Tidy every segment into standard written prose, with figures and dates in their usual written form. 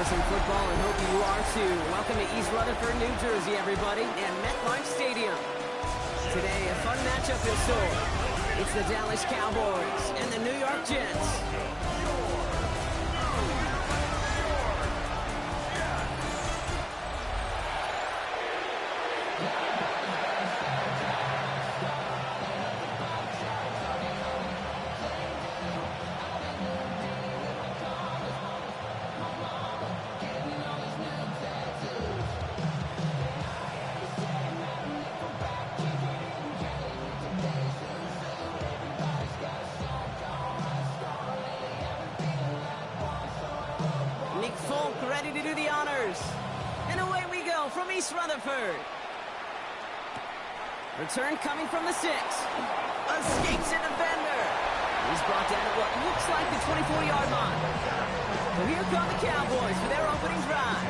for some football, and hope you are too. Welcome to East Rutherford, New Jersey, everybody, and MetLife Stadium. Today, a fun matchup in store. It's the Dallas Cowboys and the New York Jets. Ready to do the honors. And away we go from East Rutherford. Return coming from the 6. Escapes a defender. He's brought down at what looks like the 24-yard line. So here come the Cowboys for their opening drive.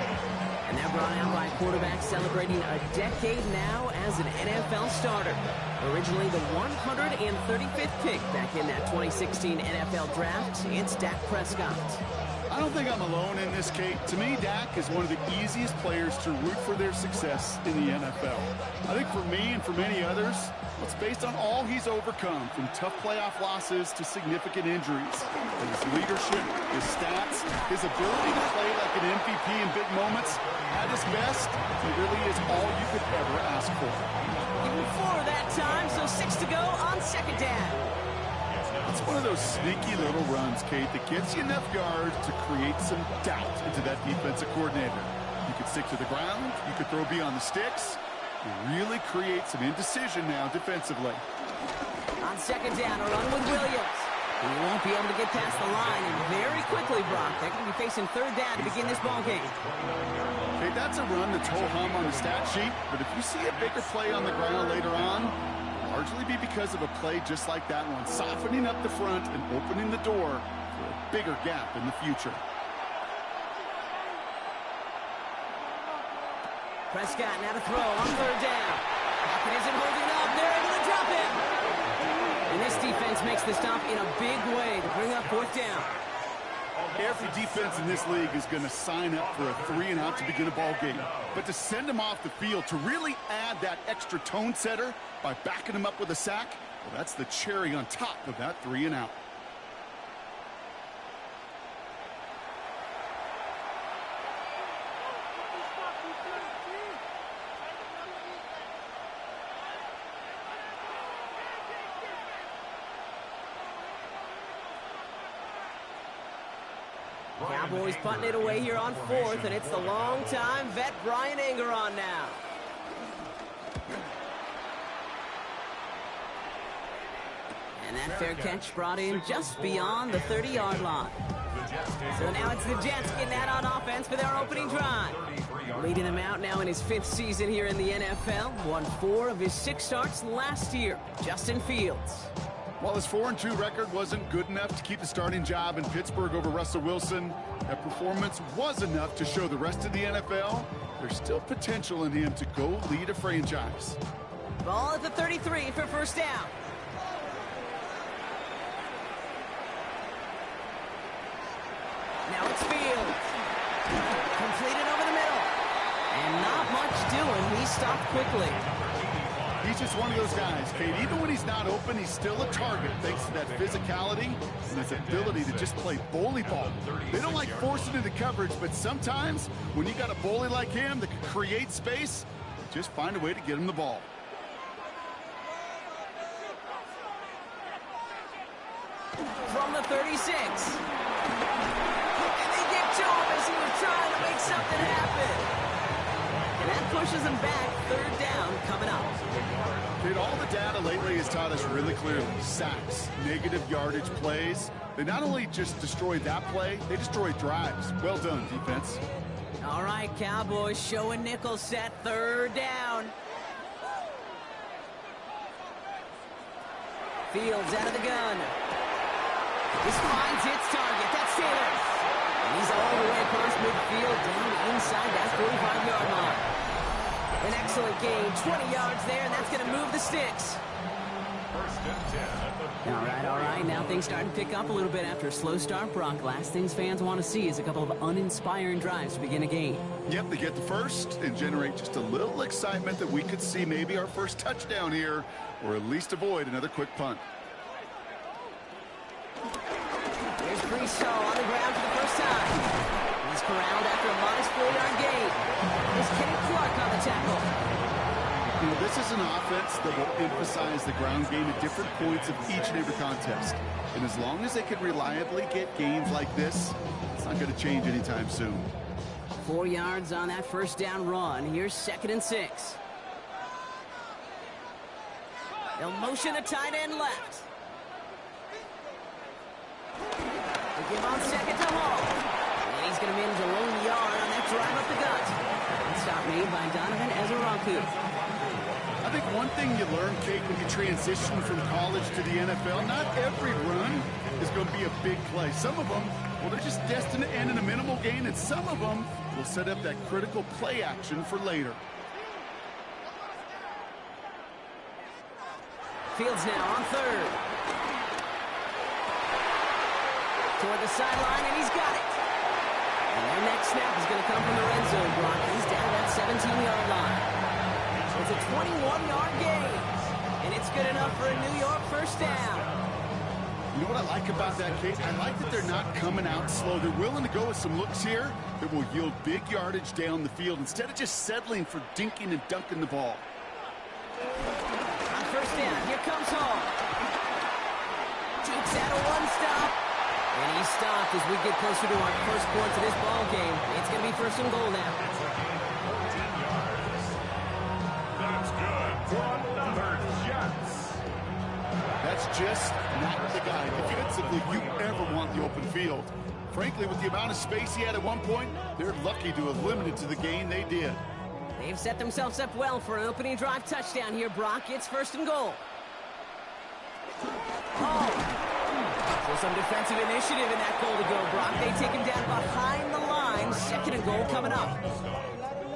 And they're brought out by a quarterback celebrating a decade now as an NFL starter. Originally the 135th pick back in that 2016 NFL draft, it's Dak Prescott. I don't think I'm alone in this, Kate. To me, Dak is one of the easiest players to root for their success in the NFL. I think for me and for many others, it's based on all he's overcome, from tough playoff losses to significant injuries. And his leadership, his stats, his ability to play like an MVP in big moments, at his best, he really is all you could ever ask for. Even 4 that time, so 6 to go on second down. It's one of those sneaky little runs, Kate, that gets you enough yards to create some doubt into that defensive coordinator. You could stick to the ground, you could throw beyond the sticks, and really create some indecision now defensively. On second down, a run with Williams. He won't be able to get past the line, and very quickly, Brock, they're going to be facing third down to begin this ballgame. Okay, that's a run that's ho-hum on the stat sheet, but if you see a bigger play on the ground later on, largely be because of a play just like that one, softening up the front and opening the door for a bigger gap in the future. Prescott now to throw on third down. Pocket isn't holding up. They're able to drop him. And this defense makes the stop in a big way to bring up fourth down. Every defense in this league is going to sign up for a 3-and-out to begin a ball game. But to send them off the field, to really add that extra tone setter by backing them up with a sack, well, that's the cherry on top of that 3-and-out. Cowboys putting it away here on 4th, and it's the long-time vet Brian Anger on now. And that fair catch brought in just beyond the 30-yard line. So now it's the Jets getting out on offense for their opening drive. Leading them out now in his 5th season here in the NFL. Won 4 of his 6 starts last year. Justin Fields. While his 4-2 record wasn't good enough to keep the starting job in Pittsburgh over Russell Wilson, that performance was enough to show the rest of the NFL there's still potential in him to go lead a franchise. Ball at the 33 for first down. Now it's Fields. Completed over the middle. And not much doing. He stopped quickly. He's just one of those guys, Kate. Even when he's not open, he's still a target thanks to that physicality and his ability to just play bully ball. They don't like forcing into coverage, but sometimes when you got a bully like him that can create space, just find a way to get him the ball. From the 36. And they get to him as he was trying to make something happen. And that pushes him back. Third down coming up. Kate, all the data lately has taught us really clearly. Sacks, negative yardage plays. They not only just destroyed that play, they destroyed drives. Well done, defense. All right, Cowboys showing nickel set. Third down. Fields out of the gun. This finds its target. That's Taylor. And he's all the way across midfield down inside that 45-yard line. An excellent gain. 20 yards there, and that's going to move the sticks. All right. Now things starting to pick up a little bit after a slow start, Brock. Last things fans want to see is a couple of uninspiring drives to begin a game. Yep, they get the first and generate just a little excitement that we could see maybe our first touchdown here, or at least avoid another quick punt. Here's Brees on the ground for the first time. He's corralled after a modest 4-yard gain. There's Kenny Clark on the tackle. You know, this is an offense that will emphasize the ground game at different points of each and every contest. And as long as they can reliably get gains like this, it's not going to change anytime soon. 4 yards on that first down run. Here's 2nd and 6. They'll motion a tight end left. They give on 2nd to Hall. And he's going to manage a lone yard on that drive up the gut. Stop made by Donovan Ezeraku. I think one thing you learn, Kate, when you transition from college to the NFL, not every run is going to be a big play. Some of them, well, they're just destined to end in a minimal gain, and some of them will set up that critical play action for later. Fields now on 3rd. Toward the sideline, and he's got it. And their next snap is going to come from the red zone block. He's down at that 17-yard line. It's a 21-yard gain, and it's good enough for a New York first down. You know what I like about that, Kate? I like that they're not coming out slow. They're willing to go with some looks here that will yield big yardage down the field instead of just settling for dinking and dunking the ball. On first down, here comes Hall. Takes out a one-stop. And he's stopped as we get closer to our first points of this ball game. It's going to be 1st and goal now. That's just not the guy defensively you ever want the open field. Frankly, with the amount of space he had at one point, they're lucky to have limited to the gain they did. They've set themselves up well for an opening drive touchdown here, Brock. It's 1st and goal. Oh, so some defensive initiative in that goal to go, Brock. They take him down behind the line. 2nd and goal coming up.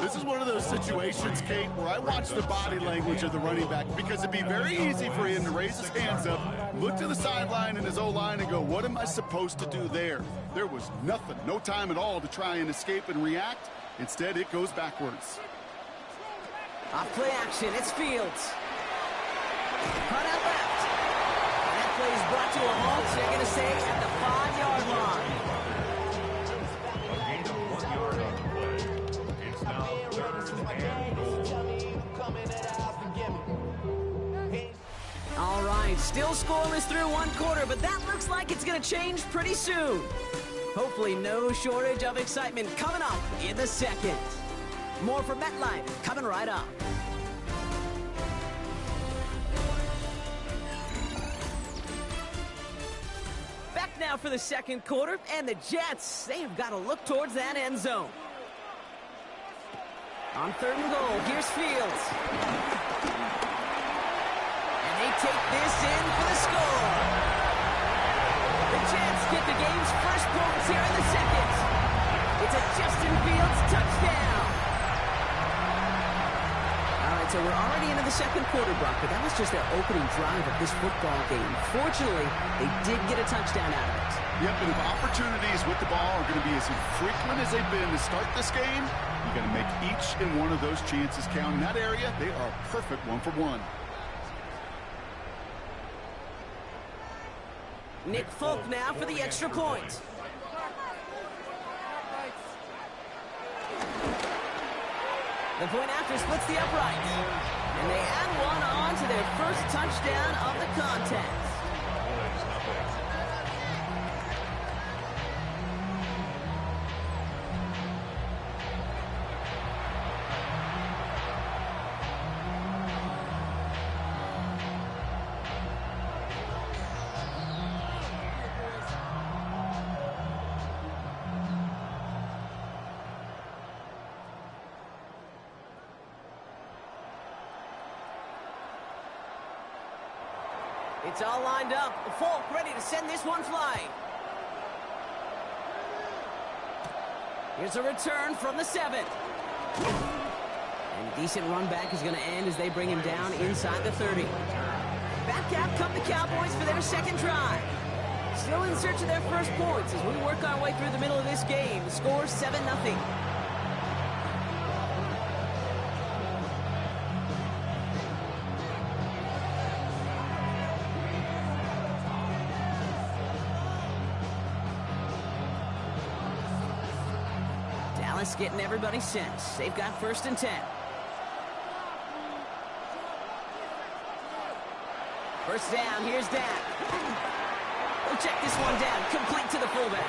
This is one of those situations, Kate, where I watch the body language of the running back because it'd be very easy for him to raise his hands up, look to the sideline in his O-line and go, what am I supposed to do there? There was nothing, no time at all to try and escape and react. Instead, it goes backwards. Off play action, it's Fields. Cut out left. And that play is brought to a halt, so they're going to say at the 5-yard line. All right, still scoreless through 1 quarter, but that looks like it's going to change pretty soon. Hopefully no shortage of excitement coming up in the 2nd. More from MetLife coming right up. Back now for the 2nd quarter, and the Jets, they have got to look towards that end zone. On 3rd and goal, here's Fields. They take this in for the score. The Jets get the game's first points here in the 2nd. It's a Justin Fields touchdown. All right, so we're already into the 2nd quarter, Brock, but that was just their opening drive of this football game. Fortunately, they did get a touchdown out of it. Yep, and if opportunities with the ball are going to be as infrequent as they've been to start this game, you got to make each and one of those chances count. In that area, they are perfect 1-for-1. Nick Folk now for the extra point. The point after splits the uprights. And they add one on to their first touchdown of the contest. It's all lined up. Folk ready to send this one flying. Here's a return from the 7. And a decent run back is going to end as they bring him down inside the 30. Back back out come the Cowboys for their second drive. Still in search of their first points as we work our way through the middle of this game. The score 7-0. Dallas getting everybody set. They've got 1st and 10. First down, here's Dak. We'll check this one down, complete to the fullback.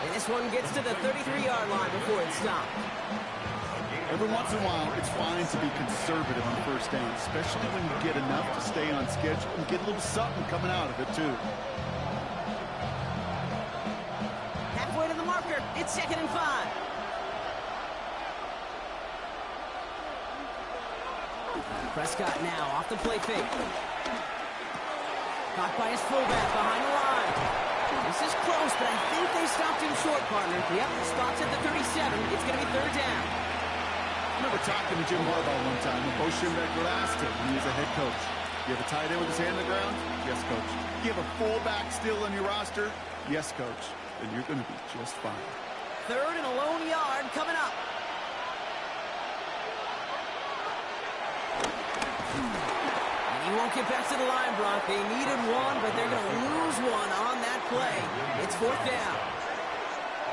And this one gets to the 33-yard line before it's stopped. Every once in a while, it's fine to be conservative on 1st down, especially when you get enough to stay on schedule and get a little something coming out of it, too. Halfway to the marker, it's 2nd and 5. Prescott now off the play fake. Caught by his fullback behind the line. This is close, but I think they stopped him short, partner. Yep, spots at the 37. It's going to be 3rd down. I remember talking to Jim Harbaugh one time when Bo Schembechler asked him when he was a head coach, you have a tight end with his hand on the ground? Yes, coach. You have a fullback still on your roster? Yes, coach. Then you're going to be just fine. 3rd and a lone yard coming up. He won't get back to the line, Brock. They needed one, but they're going to lose one on that play. It's 4th down.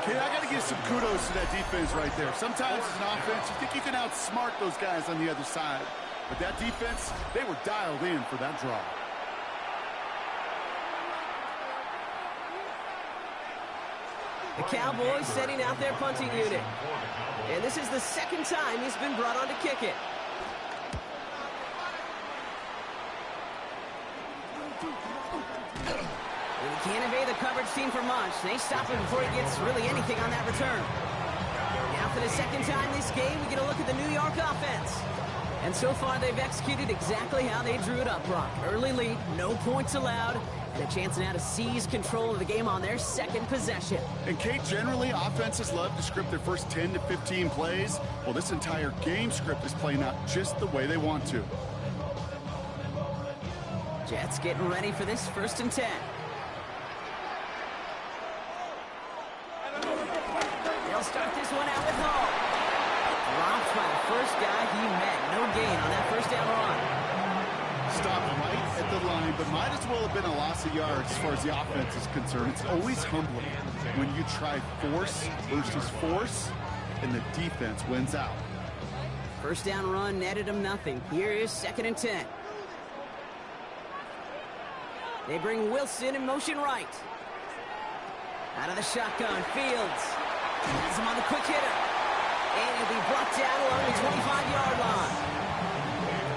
Okay, I got to give some kudos to that defense right there. Sometimes as an offense, you think you can outsmart those guys on the other side. But that defense, they were dialed in for that draw. The Cowboys setting out their punting unit. And this is the 2nd time he's been brought on to kick it. He can't evade the coverage team for much. They stop him before he gets really anything on that return. Now for the 2nd time this game, we get a look at the New York offense. And so far, they've executed exactly how they drew it up, Brock. Early lead, no points allowed, and a chance now to seize control of the game on their 2nd possession. And, Kate, generally, offenses love to script their first 10 to 15 plays. Well, this entire game script is playing out just the way they want to. Jets getting ready for this 1st and 10. They'll start this one out with Hall. Dropped by the first guy he met. No gain on that 1st down run. Stopped right at the line, but might as well have been a loss of yards as far as the offense is concerned. It's always humbling when you try force versus force, and the defense wins out. 1st down run netted him nothing. Here is 2nd and 10. They bring Wilson in motion right. Out of the shotgun, Fields. Has him on the quick hitter. And he'll be brought down along the 25-yard line.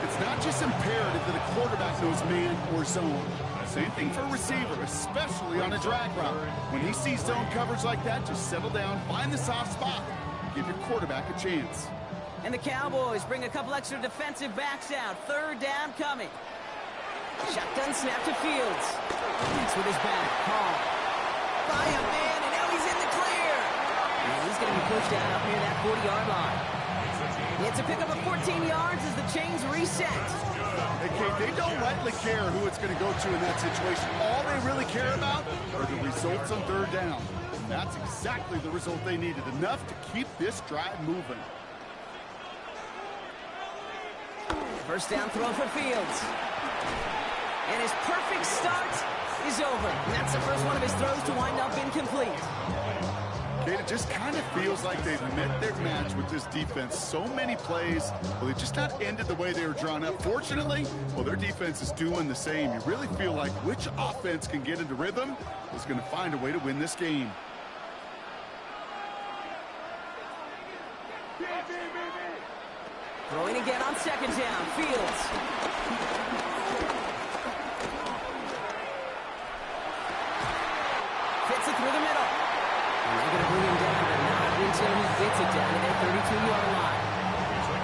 It's not just imperative that a quarterback knows man or zone. Same thing for a receiver, especially on a drag route. When he sees zone coverage like that, just settle down, find the soft spot, give your quarterback a chance. And the Cowboys bring a couple extra defensive backs out. 3rd down coming. Shotgun snap to Fields. It's with his back. Hall. By a man, and now he's in the clear. And he's going to be pushed out up near that 40-yard line. It's a pickup of 14 yards as the chains reset. Hey, Kate, they don't rightly care who it's going to go to in that situation. All they really care about are the results on 3rd down. And that's exactly the result they needed. Enough to keep this drive moving. 1st down throw for Fields. And his perfect start is over. And that's the first one of his throws to wind up incomplete. Kate, it just kind of feels like they've met their match with this defense. So many plays, well, they just not ended the way they were drawn up. Fortunately, well, their defense is doing the same. You really feel like which offense can get into rhythm is going to find a way to win this game. Throwing again on 2nd down. Fields. Fits it through the middle. And they're going to bring him down, but not until he gets it down to their 32-yard line.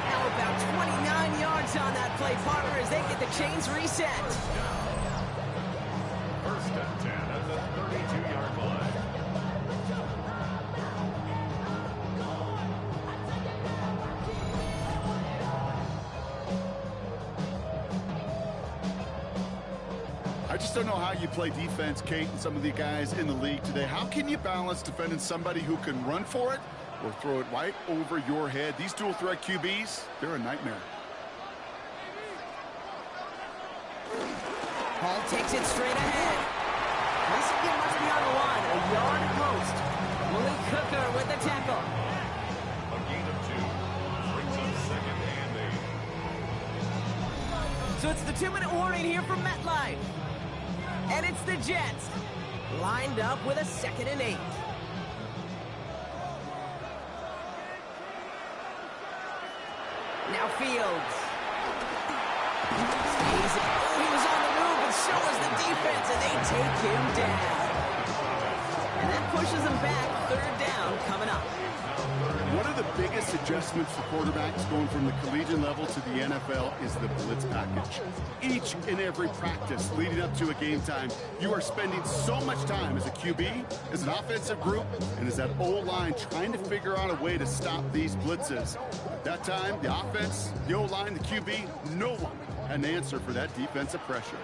Now about 29 yards on that play, partner, as they get the chains reset. 1st and 10 at the 32-yard line. just don't know how you play defense, Kate, and some of the guys in the league today. How can you balance defending somebody who can run for it or throw it right over your head? These dual threat QBs, they're a nightmare. Hall takes it straight ahead. This will get much beyond the line. A yard post. Malik Cooker with the tackle. A gain of 2. Brings up 2nd and 8. So it's the 2-minute warning here from MetLife. And it's the Jets. Lined up with a 2nd and 8. Now Fields. Stays it. Oh, he was on the move, and so was the defense, and they take him down. And that pushes him back. 3rd down coming up. One of the biggest adjustments for quarterbacks going from the collegiate level to the NFL is the blitz package. Each and every practice leading up to a game time, you are spending so much time as a QB, as an offensive group, and as that O-line trying to figure out a way to stop these blitzes. At that time, the offense, the O-line, the QB, no one had an answer for that defensive pressure.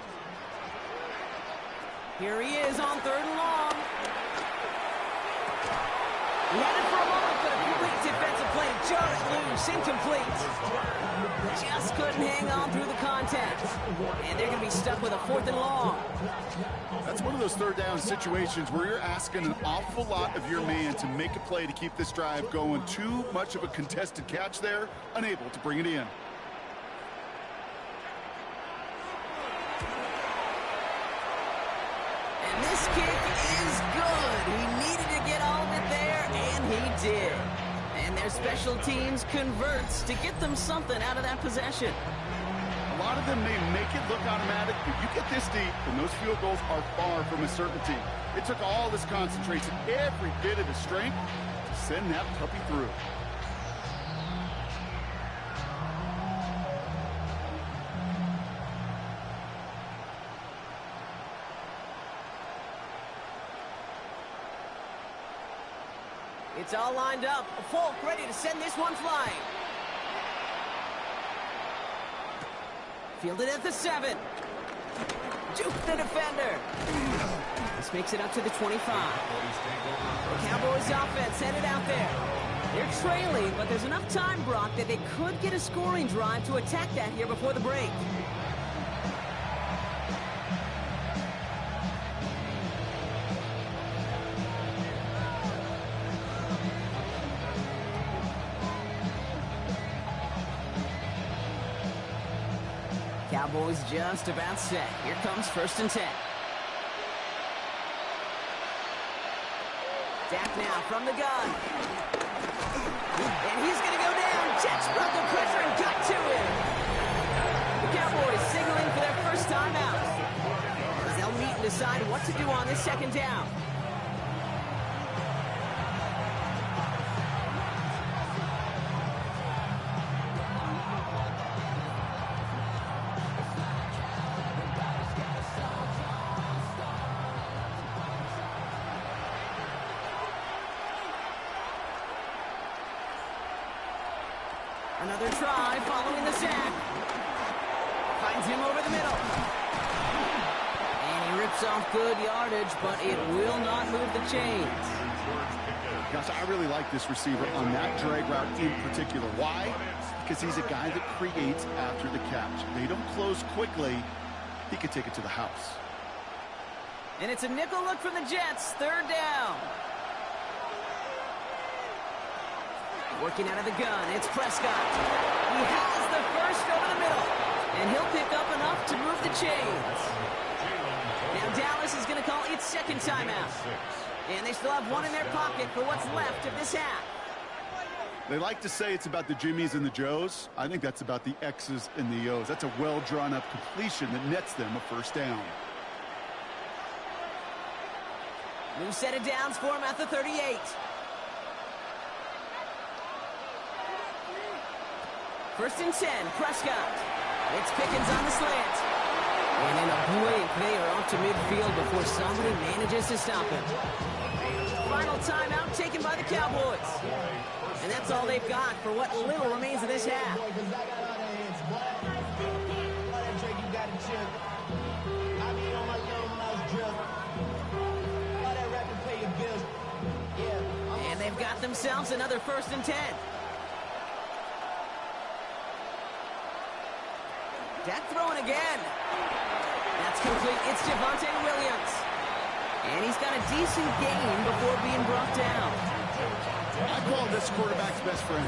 Here he is on 3rd and long. He had it for a moment, but a complete defensive play. Jarred loose, incomplete. Just couldn't hang on through the contact. And they're going to be stuck with a 4th and long. That's one of those 3rd down situations where you're asking an awful lot of your man to make a play to keep this drive going. Too much of a contested catch there, unable to bring it in. And this kick is good. He needed to get all of it there, and he did. And their special teams converts to get them something out of that possession. A lot of them may make it look automatic, but you get this deep, and those field goals are far from a certainty. It took all this concentration, every bit of his strength, to send that puppy through. It's all lined up. Folk ready to send this one flying. Fielded at the 7. Juke the defender. This makes it up to the 25. The Cowboys offense headed out there. They're trailing, but there's enough time, Brock, that they could get a scoring drive to attack that here before the break. Cowboys just about set. Here comes 1st and 10. Dak now from the gun. And he's going to go down. Jets brought the pressure and got to him. The Cowboys signaling for their first time out. As they'll meet and decide what to do on this 2nd down. Another try following the sack. Finds him over the middle. And he rips off good yardage, but it will not move the chains. Gosh, I really like this receiver on that drag route in particular. Why? Because he's a guy that creates after the catch. They don't close quickly. He could take it to the house. And it's a nickel look from the Jets. 3rd down. Working out of the gun, it's Prescott. He has the first over the middle, and he'll pick up enough to move the chains. Now Dallas is going to call its 2nd timeout, and they still have one in their pocket for what's left of this half. They like to say it's about the Jimmies and the Joes. I think that's about the X's and the O's. That's a well-drawn-up completion that nets them a 1st down. New set of downs for him at the 38. First and 10, Prescott. It's Pickens on the slant. And in a blink, they are off to midfield before somebody manages to stop him. Final timeout taken by the Cowboys. And that's all they've got for what little remains of this half. themselves another 1st and 10. Dak throwing again. That's complete. It's Javonte Williams. And he's got a decent gain before being brought down. I call this quarterback's best friend.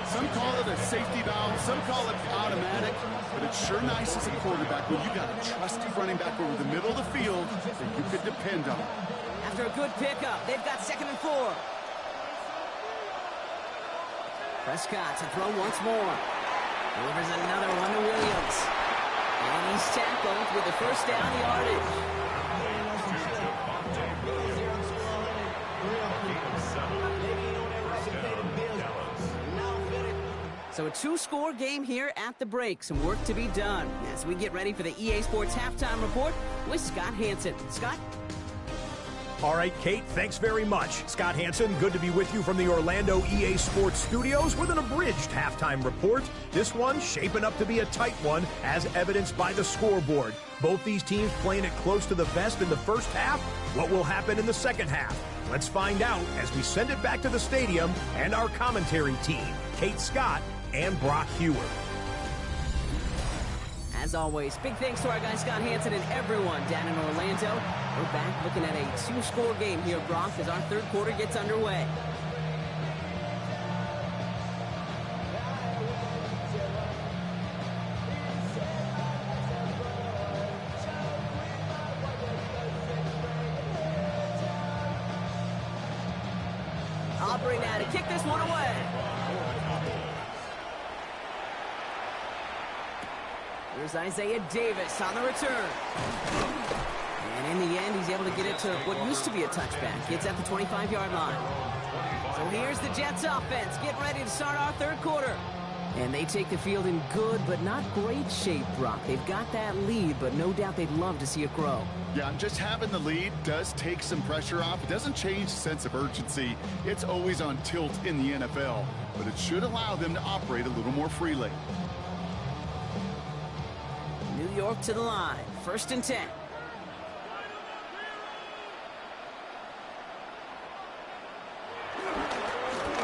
Some call it a safety valve, some call it automatic, but it's sure nice as a quarterback when you got a trusty running back over the middle of the field that you could depend on. After a good pickup, they've got 2nd and 4. Prescott to throw once more. Delivers another one to Williams. And he's tackled with the 1st down yardage. So a 2-score game here at the break. Some work to be done as we get ready for the EA Sports Halftime Report with Scott Hanson. Scott? All right, Kate, thanks very much. Scott Hanson, good to be with you from the Orlando EA Sports Studios with an abridged halftime report. This one shaping up to be a tight one, as evidenced by the scoreboard. Both these teams playing it close to the vest in the first half. What will happen in the second half? Let's find out as we send it back to the stadium and our commentary team, Kate Scott and Brock Hewer. As always, big thanks to our guy Scott Hanson and everyone down in Orlando. We're back looking at a 2-score game here, Brock, as our 3rd quarter gets underway. Aubrey now to kick this one away. Here's Isaiah Davis on the return. And in the end, he's able to get it to what used to be a touchback. Gets at the 25-yard line. So here's the Jets offense. Get ready to start our 3rd quarter. And they take the field in good but not great shape, Brock. They've got that lead, but no doubt they'd love to see it grow. Yeah, just having the lead does take some pressure off. It doesn't change the sense of urgency. It's always on tilt in the NFL, but it should allow them to operate a little more freely. New York to the line. 1st and 10.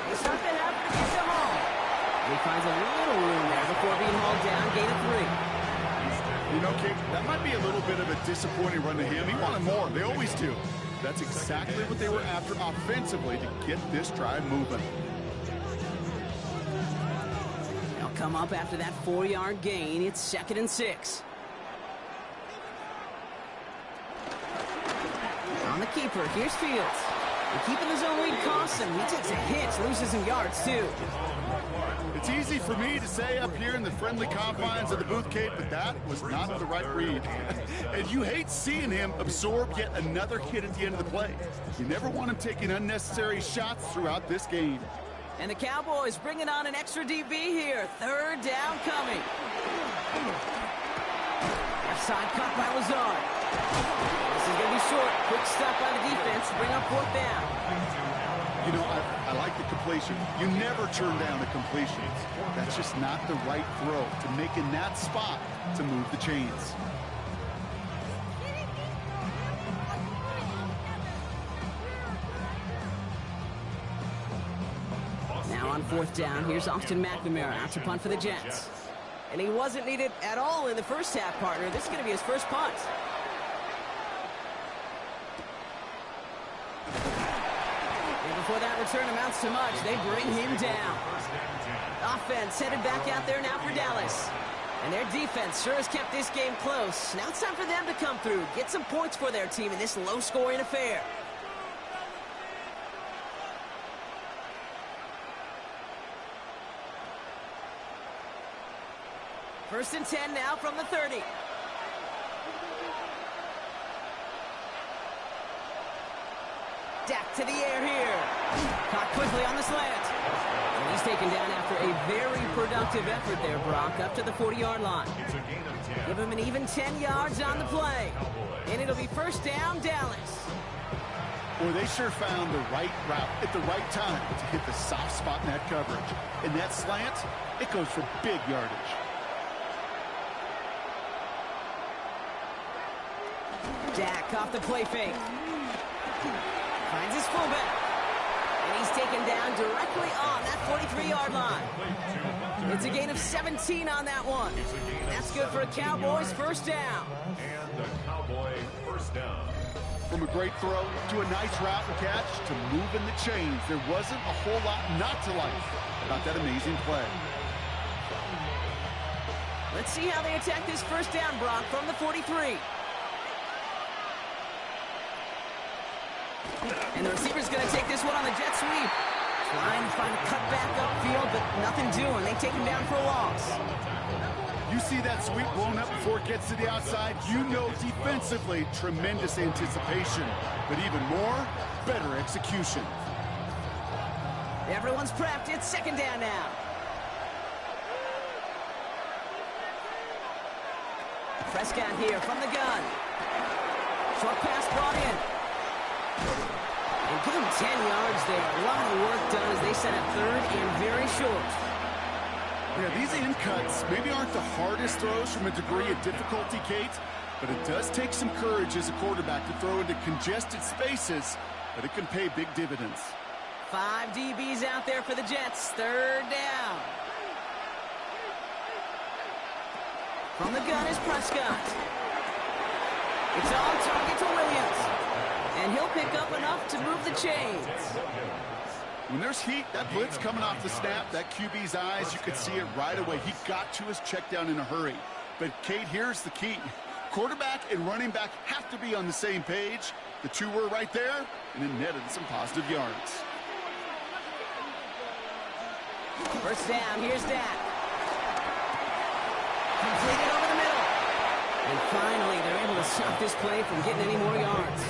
They start the half to get to home. He finds a little room there before being hauled down. Gain of 3. You know, Kate, that might be a little bit of a disappointing run to him. He wanted more. They always do. That's exactly what they were after offensively to get this drive moving. They'll come up after that 4-yard gain. It's 2nd and 6. On the keeper, here's Fields. And keeping his own lead costs him. He takes a hit, loses some yards, too. It's easy for me to say up here in the friendly confines of the booth, Kate, but that was not the right read. And you hate seeing him absorb yet another hit at the end of the play. You never want him taking unnecessary shots throughout this game. And the Cowboys bringing on an extra DB here. 3rd down coming. Left side cut by Lazard. This is going to be short. Quick stop by the defense to bring up 4th down. You know, I like the completion. You never turn down a completion. That's just not the right throw to make in that spot to move the chains. Now on 4th down, here's Austin McNamara out to punt for the Jets. And he wasn't needed at all in the first half, partner. This is going to be his first punt. Before that return amounts to much, they bring him down. Offense headed back out there now for Dallas. And their defense sure has kept this game close. Now it's time for them to come through, get some points for their team in this low-scoring affair. First and 10 now from the 30. Dak to the air here. Caught quickly on the slant. And he's taken down after a very productive effort there, Brock, up to the 40-yard line. Give him an even 10 yards on the play. And it'll be 1st down, Dallas. Boy, they sure found the right route at the right time to hit the soft spot in that coverage. And that slant, it goes for big yardage. Dak off the play fake. Finds his fullback. And he's taken down directly on that 43-yard line. It's a gain of 17 on that one. And that's good for a Cowboys first down. And the Cowboy first down. From a great throw to a nice route and catch to moving the chains, there wasn't a whole lot not to like about that amazing play. Let's see how they attack this first down, Brock, from the 43. And the receiver's going to take this one on the jet sweep. Trying to find a cutback upfield, but nothing doing. They take him down for a loss. You see that sweep blown up before it gets to the outside, you know defensively, tremendous anticipation. But even more, better execution. Everyone's prepped. It's second down now. Prescott here from the gun. Short pass brought in. And give him 10 yards there. A lot of work done as they set up third and very short. Yeah, these in cuts maybe aren't the hardest throws from a degree of difficulty, Kate, but it does take some courage as a quarterback to throw into congested spaces, but it can pay big dividends. 5 DBs out there for the Jets. Third down. From the gun is Prescott. It's on target to Williams. And he'll pick up enough to move the chains. When there's heat, that blitz coming off the snap, that QB's eyes, you could see it right away. He got to his check down in a hurry. But, Kate, here's the key. Quarterback and running back have to be on the same page. The two were right there, and it netted some positive yards. First down, here's Dak. Completed over the middle. And finally, they're able to stop this play from getting any more yards.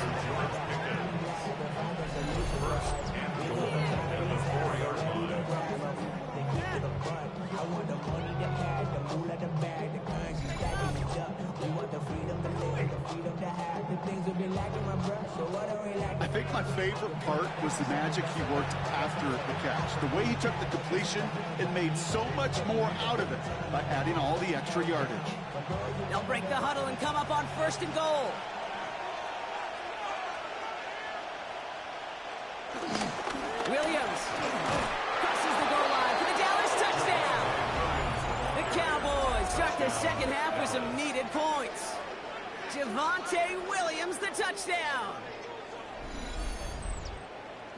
I think my favorite part was the magic he worked after the catch. The way he took the completion and made so much more out of it by adding all the extra yardage. They'll break the huddle and come up on first and goal. Williams crosses the goal line for the Dallas touchdown. The Cowboys start the second half with some needed points. Javonte Williams, the touchdown.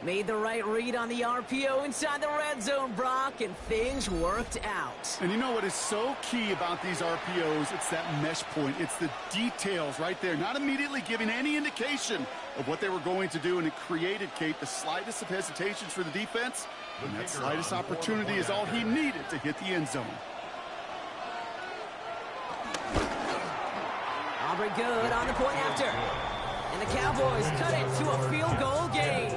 Made the right read on the RPO inside the red zone, Brock, and things worked out. And you know what is so key about these RPOs? It's that mesh point. It's the details right there, not immediately giving any indication of what they were going to do, and it created, Kate, the slightest of hesitations for the defense, and that slightest opportunity is all he needed to hit the end zone. Aubrey good on the point after. And the Cowboys cut it to a field goal game.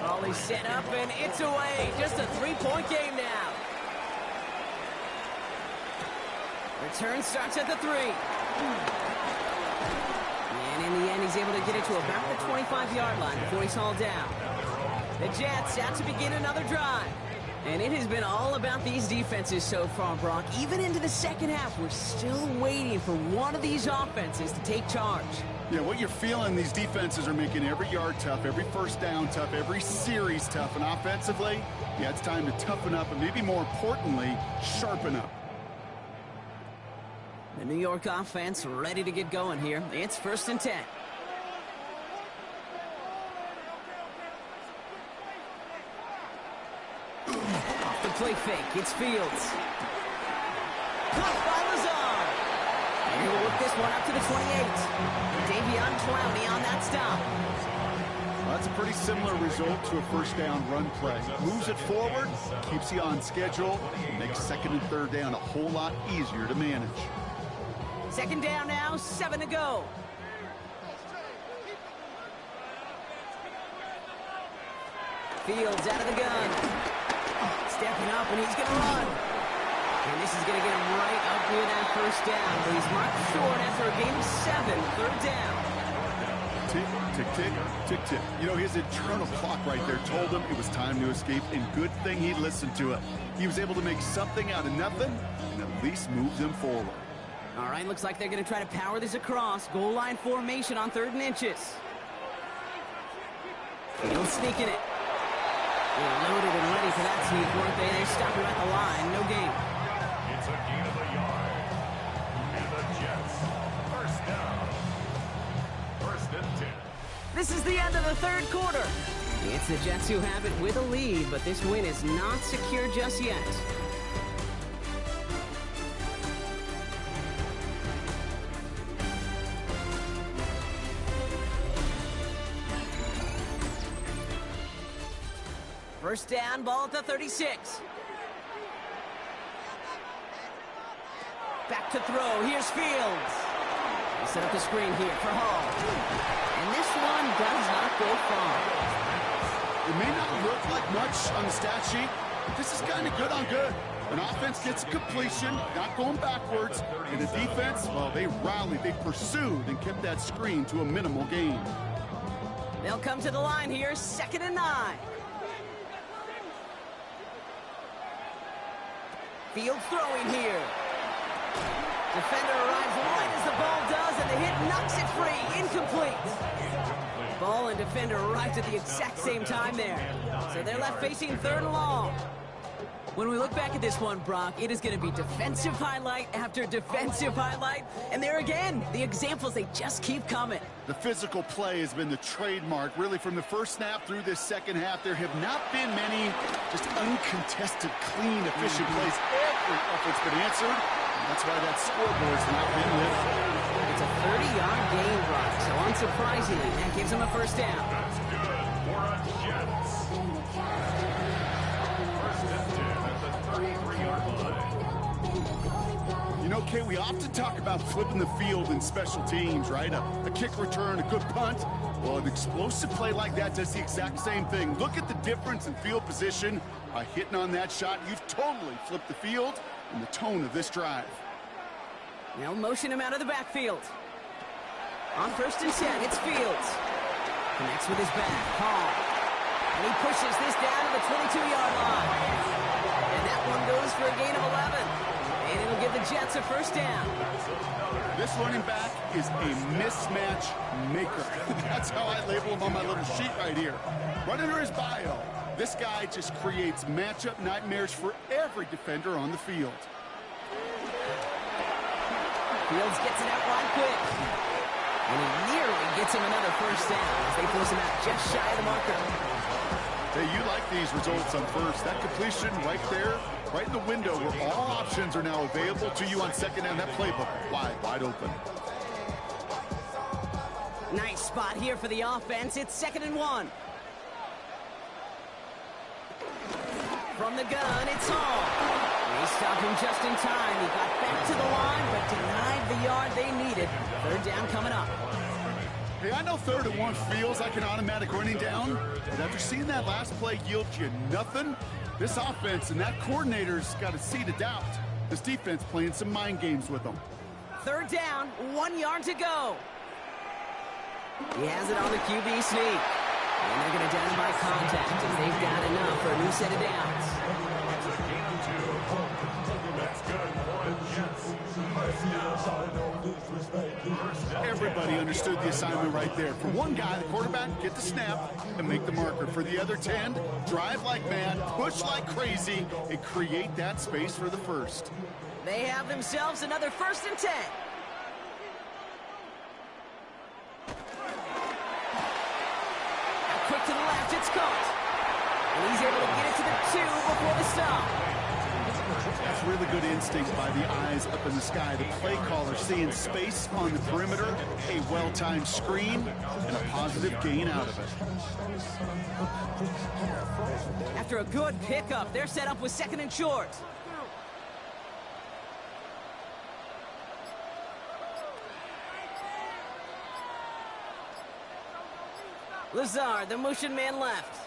Raleigh set up, and it's away. Just a 3-point game now. Return starts at the 3. And in the end, he's able to get it to about the 25-yard line before he's hauled down. The Jets out to begin another drive. And it has been all about these defenses so far, Brock. Even into the second half, we're still waiting for one of these offenses to take charge. Yeah, what you're feeling, these defenses are making every yard tough, every first down tough, every series tough. And offensively, yeah, it's time to toughen up and maybe more importantly, sharpen up. The New York offense ready to get going here. It's 1st and 10. Off the play fake, it's Fields. Caught by Lazard. And he'll whip this one up to the 28. Davion Clowney on that stop. Well, that's a pretty similar result to a first down run play. Moves it forward, keeps you on schedule, and makes second and third down a whole lot easier to manage. Second down now, 7 to go. Fields out of the gun. Stepping up, and he's going to run. And this is going to get him right up near that first down. But he's marked short after a game of 7, 3rd down. Tick, tick, tick, tick, tick. You know, his internal clock right there told him it was time to escape, and good thing he listened to it. He was able to make something out of nothing and at least move them forward. All right, looks like they're going to try to power this across. Goal line formation on 3rd and inches. Fields sneaking it. They're loaded and ready for that sneak, weren't they? They're stopping at the line. No gain. It's a gain of a yard. And the Jets, first down. 1st and 10. This is the end of the 3rd quarter. It's the Jets who have it with a lead, but this win is not secure just yet. First down, ball at the 36. Back to throw. Here's Fields. They set up the screen here for Hall. And this one does not go far. It may not look like much on the stat sheet, but this is kind of good on good. An offense gets a completion, not going backwards, and the defense, well, they rallied, they pursued, and kept that screen to a minimal gain. They'll come to the line here, 2nd and 9. Fields throwing here. Defender arrives right as the ball does, and the hit knocks it free. Incomplete. Ball and defender arrived at the exact same time there. So they're left facing 3rd and long. When we look back at this one, Brock, it is going to be defensive highlight after defensive highlight. And there again, the examples, they just keep coming. The physical play has been the trademark, really, from the first snap through this second half. There have not been many just uncontested, clean, efficient plays. Every effort's been answered, and that's why that scoreboard's not been lifted. It's a 30-yard gain, Brock, so unsurprisingly, that gives them a first down. That's good for a Jets. 1st and 10 at the 33-yard line. You know, Kay, we often talk about flipping the field in special teams, right? A kick return, a good punt. Well, an explosive play like that does the exact same thing. Look at the difference in field position. By hitting on that shot, you've totally flipped the field and the tone of this drive. They'll motion him out of the backfield. On 1st and 10, it's Fields. Connects with his back. Hall. And he pushes this down to the 22-yard line. And that one goes for a gain of 11. And it'll give the Jets a first down. This running back is a mismatch maker. That's how I label him on my little sheet right here. Right under his bio, this guy just creates matchup nightmares for every defender on the field. Fields gets it out right quick. And he nearly gets him another first down as they force him out just shy of the marker. Hey, you like these results on first. That completion right there, right in the window where all options are now available to you on second down. That playbook wide open. Nice spot here for the offense. It's 2nd and 1. From the gun, it's Hall. They stop him just in time. He got back to the line, but denied the yard they needed. 3rd down coming up. Hey, I know 3rd and 1 feels like an automatic running down, but after seeing that last play yield you nothing, this offense and that coordinator's got a seed of doubt. This defense playing some mind games with them. 3rd down, 1 yard to go. He has it on the QB sneak. And they're going to down him by contact as they've got enough for a new set of downs. It's a gain of 2. That's good for the Jets. First down. Everybody understood the assignment right there. For one guy, the quarterback, get the snap and make the marker. For the other 10, drive like mad, push like crazy, and create that space for the first. They have themselves another 1st and 10. Quick to the left, it's caught. And he's able to get it to the 2 before the stop. That's really good instinct by the eyes up in the sky. The play caller seeing space on the perimeter, a well-timed screen, and a positive gain out of it. After a good pickup, they're set up with 2nd and short. Lazard, the motion man left.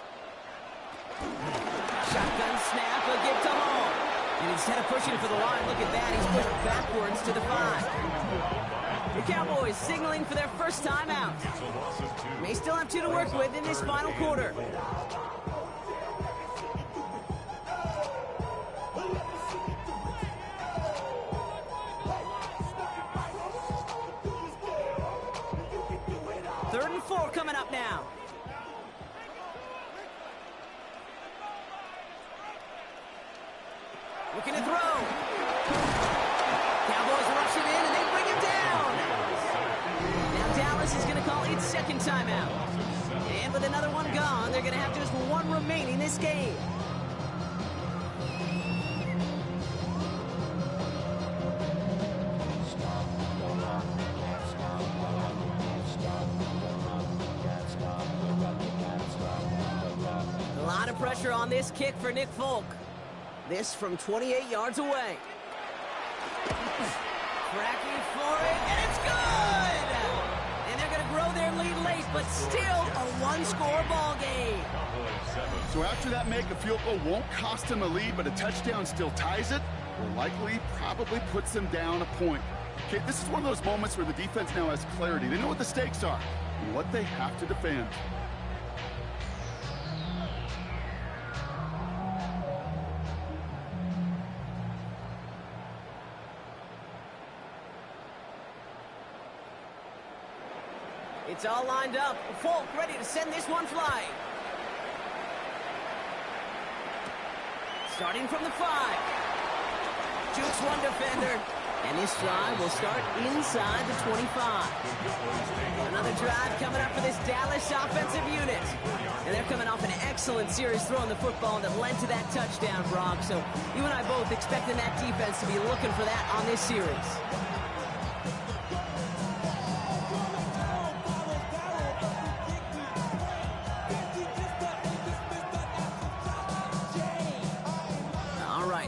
Shotgun snap, a give to Hall. And instead of pushing for the line, look at that, he's pushed backwards to the 5. The Cowboys signaling for their first time out. May still have 2 to work with in this final quarter. Third and 4 coming up now. Looking to throw. Cowboys rush him in and they bring him down. Now Dallas is going to call its second timeout. And with another one gone, they're going to have just 1 remaining this game. A lot of pressure on this kick for Nick Folk. This from 28 yards away. Cracking for it, and it's good! And they're going to grow their lead late, but still a 1-score ball game. So after that make, a field goal won't cost them a lead, but a touchdown still ties it, or likely probably puts them down a point. Okay, this is one of those moments where the defense now has clarity. They know what the stakes are and what they have to defend. It's all lined up. Folk ready to send this one flying. Starting from the 5. Jukes one defender. And this drive will start inside the 25. Another drive coming up for this Dallas offensive unit. And they're coming off an excellent series throwing the football that led to that touchdown, Brock. So you and I both expecting that defense to be looking for that on this series.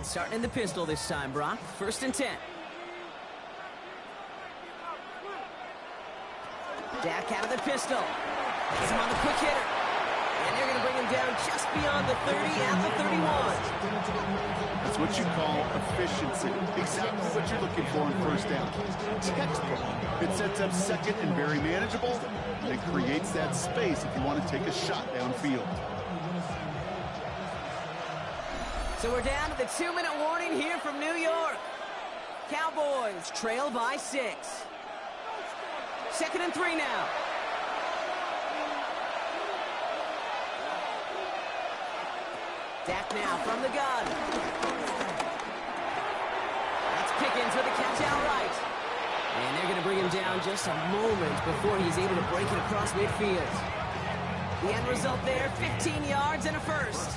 Starting in the pistol this time, Brock. 1st and 10. Dak out of the pistol. Gets him on the quick hitter. And they're going to bring him down just beyond the 30 at the 31. That's what you call efficiency. Exactly what you're looking for in 1st down. Textbook. It sets up 2nd and very manageable. And it creates that space if you want to take a shot downfield. So we're down to the 2-minute warning here from New York. Cowboys trail by 6. 2nd and 3 now. Dak now from the gun. That's Pickens with the catch out right. And they're going to bring him down just a moment before he's able to break it across midfield. The end result there, 15 yards and a first.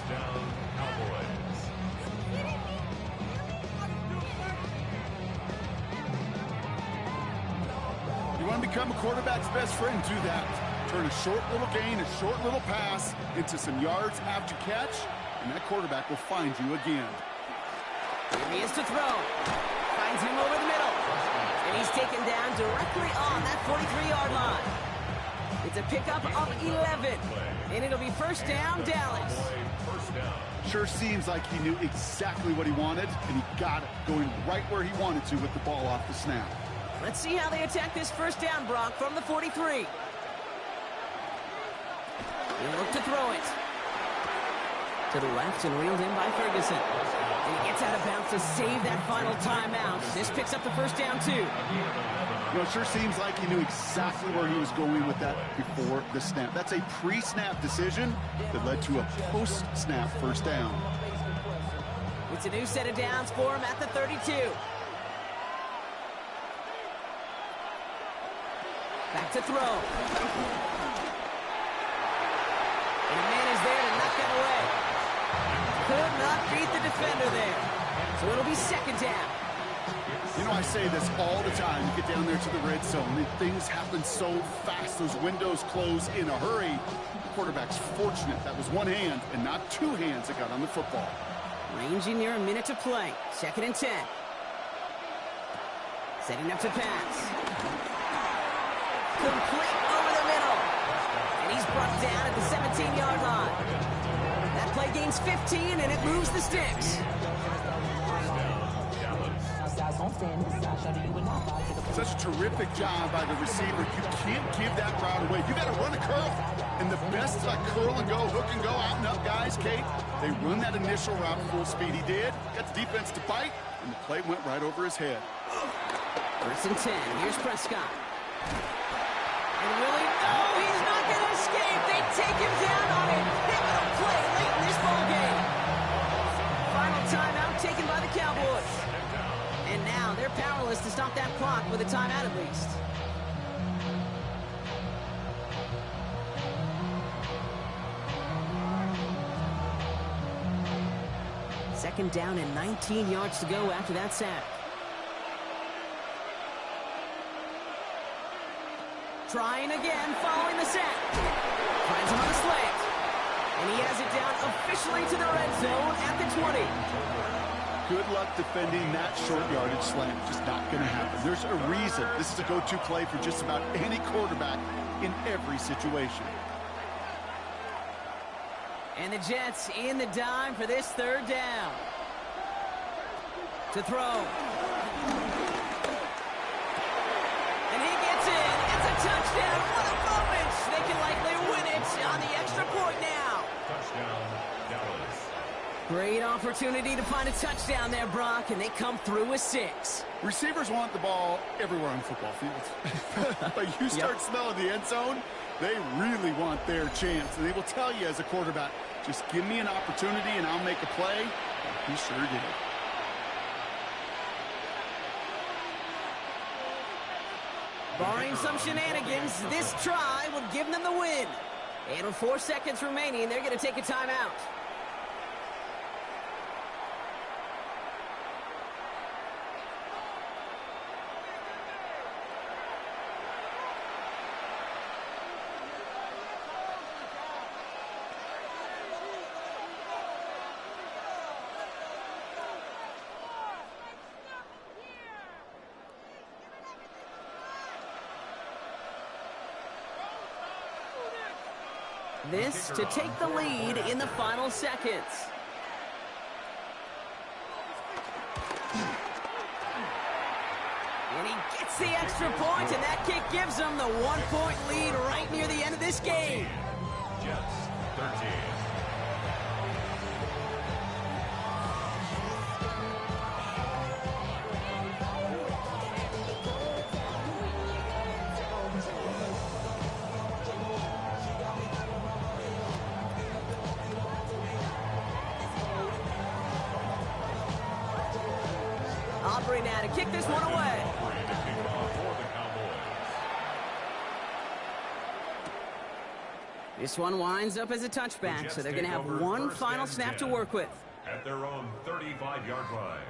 You want to become a quarterback's best friend, do that. Turn a short little gain, a short little pass into some yards after catch, and that quarterback will find you again. Here he is to throw. Finds him over the middle. And he's taken down directly on that 43-yard line. It's a pickup of 11. And it'll be 1st down, Dallas. Sure seems like he knew exactly what he wanted, and he got it, going right where he wanted to with the ball off the snap. Let's see how they attack this 1st down, Brock, from the 43. He'll look to throw it. To the left and reeled in by Ferguson. And he gets out of bounds to save that final timeout. This picks up the 1st down, too. You know, it sure seems like he knew exactly where he was going with that before the snap. That's a pre-snap decision that led to a post-snap 1st down. It's a new set of downs for him at the 32. Back to throw. And a man is there to knock that away. Could not beat the defender there. So it'll be 2nd down. You know, I say this all the time. You get down there to the red zone, and things happen so fast. Those windows close in a hurry. The quarterback's fortunate that was one hand and not 2 hands that got on the football. Ranging near a minute to play. 2nd and 10. Setting up to pass. Complete over the middle. And he's brought down at the 17-yard line. That play gains 15, and it moves the sticks. Such a terrific job by the receiver. You can't give that route away. You got to run a curl. And the best curl and go, hook and go, out and up guys, Kate, they run that initial route full speed. He did. Got the defense to bite, and the play went right over his head. 1st and 10. Here's Prescott. And Willie, no, he's not going to escape. They take him down on a pivotal play late in this ball game. Final timeout taken by the Cowboys. And now they're powerless to stop that clock with a timeout at least. Second down and 19 yards to go after that sack. Trying again, following the sack. Finds him on the slant. And he has it down officially to the red zone at the 20. Good luck defending that short yardage slant. Just not going to happen. There's a reason this is a go-to play for just about any quarterback in every situation. And the Jets in the dime for this 3rd down. To throw. And he gets in. It's a touchdown. What a moment. They can likely win it on the extra point now. Touchdown, Dallas. Great opportunity to find a touchdown there, Brock, and they come through with 6. Receivers want the ball everywhere on football fields. But you start smelling the end zone, they really want their chance. And they will tell you as a quarterback, just give me an opportunity and I'll make a play. And he sure did. Barring some shenanigans, this try would give them the win. And with 4 seconds remaining, they're going to take a timeout. This to take the lead in the final seconds. And he gets the extra point, and that kick gives them the 1-point lead right near the end of this game. Jets, 13. Aubrey now to kick this one away. This one winds up as a touchback, so they're going to have one final snap to work with. At their own 35-yard line.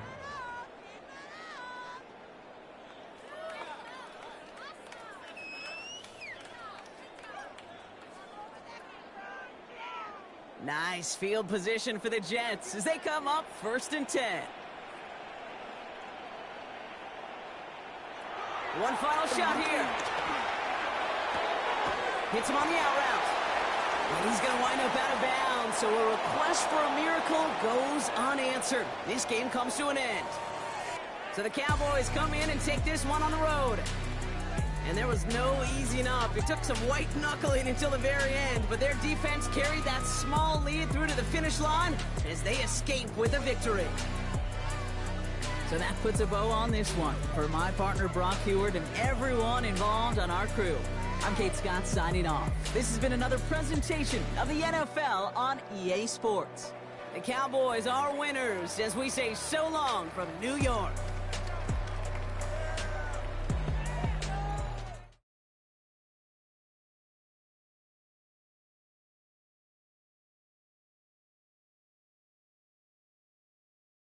Nice field position for the Jets as they come up 1st and 10. One final shot here. Hits him on the out route. And he's going to wind up out of bounds, so a request for a miracle goes unanswered. This game comes to an end. So the Cowboys come in and take this one on the road. And there was no easing up. It took some white knuckling until the very end, but their defense carried that small lead through to the finish line as they escape with a victory. So that puts a bow on this one. For my partner Brock Heward and everyone involved on our crew, I'm Kate Scott signing off. This has been another presentation of the NFL on EA Sports. The Cowboys are winners as we say so long from New York.